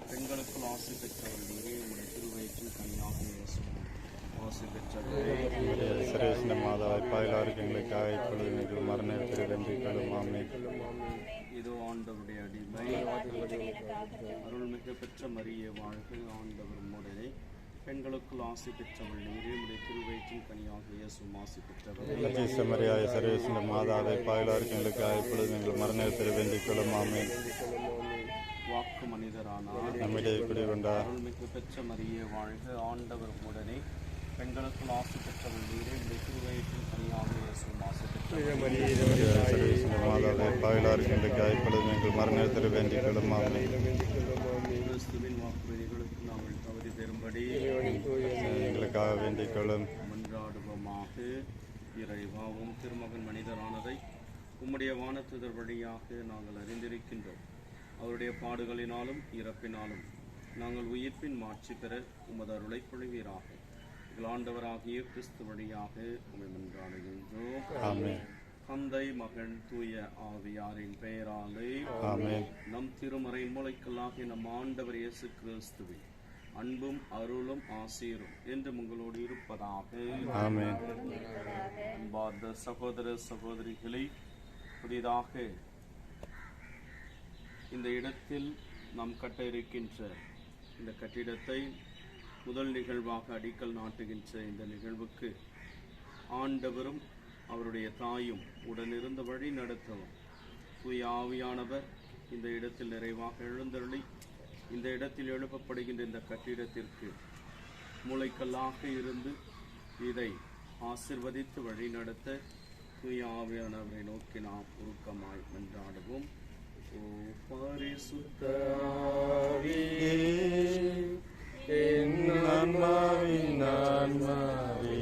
பெண்களுக்குள் ஆசி பெற்றவர் நீரே, உடைய திருவயிற்றில் கனியாக ஆசி பெற்றவர். சர்வேஸ்வர மாதாவை பாயிலாருக்கு எங்களுக்காக இப்பொழுது நீங்கள் மரணத்தில் வென்றிகளும் ஆமென். இதோ ஆண்டவருடைய அடிமை, அருள்மிகு பெற்ற மரியே வாழ்க. ஆண்டவர் உம்முடனே, பெண்களுக்குள் ஆசி பெற்றவள் நீரே, உடைய திருவயிற்றில் கனியாக இயேசுவும் ஆசி பெற்றவர். மரியாதை சர்வேஸ்வர மாதாவை பாயிலாருக்கு எங்களுக்காக இப்பொழுது நீங்கள் மரணத்தில் வென்றிகளும் ஆமென். வாக்கு மனிதரானார், நம்மிடையே குடிகொண்டார். அருள்மிகு பெற்ற மரியே வாழ்க. ஆண்டவர் உடனே, பெண்களுக்குள் ஆசி பெற்றவள் நீரே, உடைய திருவயிற்றில் கனியாக இயேசுவும் ஆசி பெற்றவர். சர்வேஸ்வர மாதாவை பாயிலாருக்கு எங்களுக்காக இப்பொழுது நீங்கள் மரணத்தில் வென்றிகளும் ஆமென். கிறிஸ்துவின் வாக்குறுதிகளுக்கு நாங்கள் தகுதி பெறும்படி எங்களுக்காக வேண்டிக்கொள்ளும். மன்றாடுவோமாக. இறைவாவும் திருமகன் மனிதரானதை உம்முடைய வானத்துதர் வழியாக நாங்கள் அறிந்திருக்கின்றோம். அவருடைய பாடுகளினாலும் இறப்பினாலும் நாங்கள் உயிர்ப்பின் மாட்சி பெற உமது அருளை பொழிவீராக. ஆண்டவராகிய கிறிஸ்து வழியாக உம்மை மன்றாடுகின்றோம். ஆமென். தந்தை, மகன், தூய ஆவியாரின் பெயராலே ஆமென். நம் திருமறை மூளைக்கல்லாகிய நம் ஆண்டவர் இயேசு கிறிஸ்துவின் அன்பும் அருளும் ஆசீரும் என்று உங்களோடு இருப்பதாக. ஆமென். அன்பார்ந்த சகோதர சகோதரிகளை, புதிதாக இந்த இடத்தில் நாம் கட்ட இருக்கின்ற இந்த கட்டிடத்தை முதல் நிகழ்வாக அடிக்கல் நாட்டுகின்ற இந்த நிகழ்வுக்கு ஆண்டவரும் அவருடைய தாயும் உடனிருந்து வழி நடத்தவும் தூய ஆவியானவர் இந்த இடத்தில் நிறைவாக எழுந்தருளி இந்த இடத்தில் எழுப்பப்படுகின்ற இந்த கட்டிடத்திற்கு மூளைக்கல்லாக இருந்து இதை ஆசிர்வதித்து வழி நடத்த தூய ஆவியானவரை நோக்கி நாம் உருக்கமாய் மன்றாடுவோம். ஓ பரிசுத்த ஆவியே, என் ஆன்மாவின் ஆன்மாவே,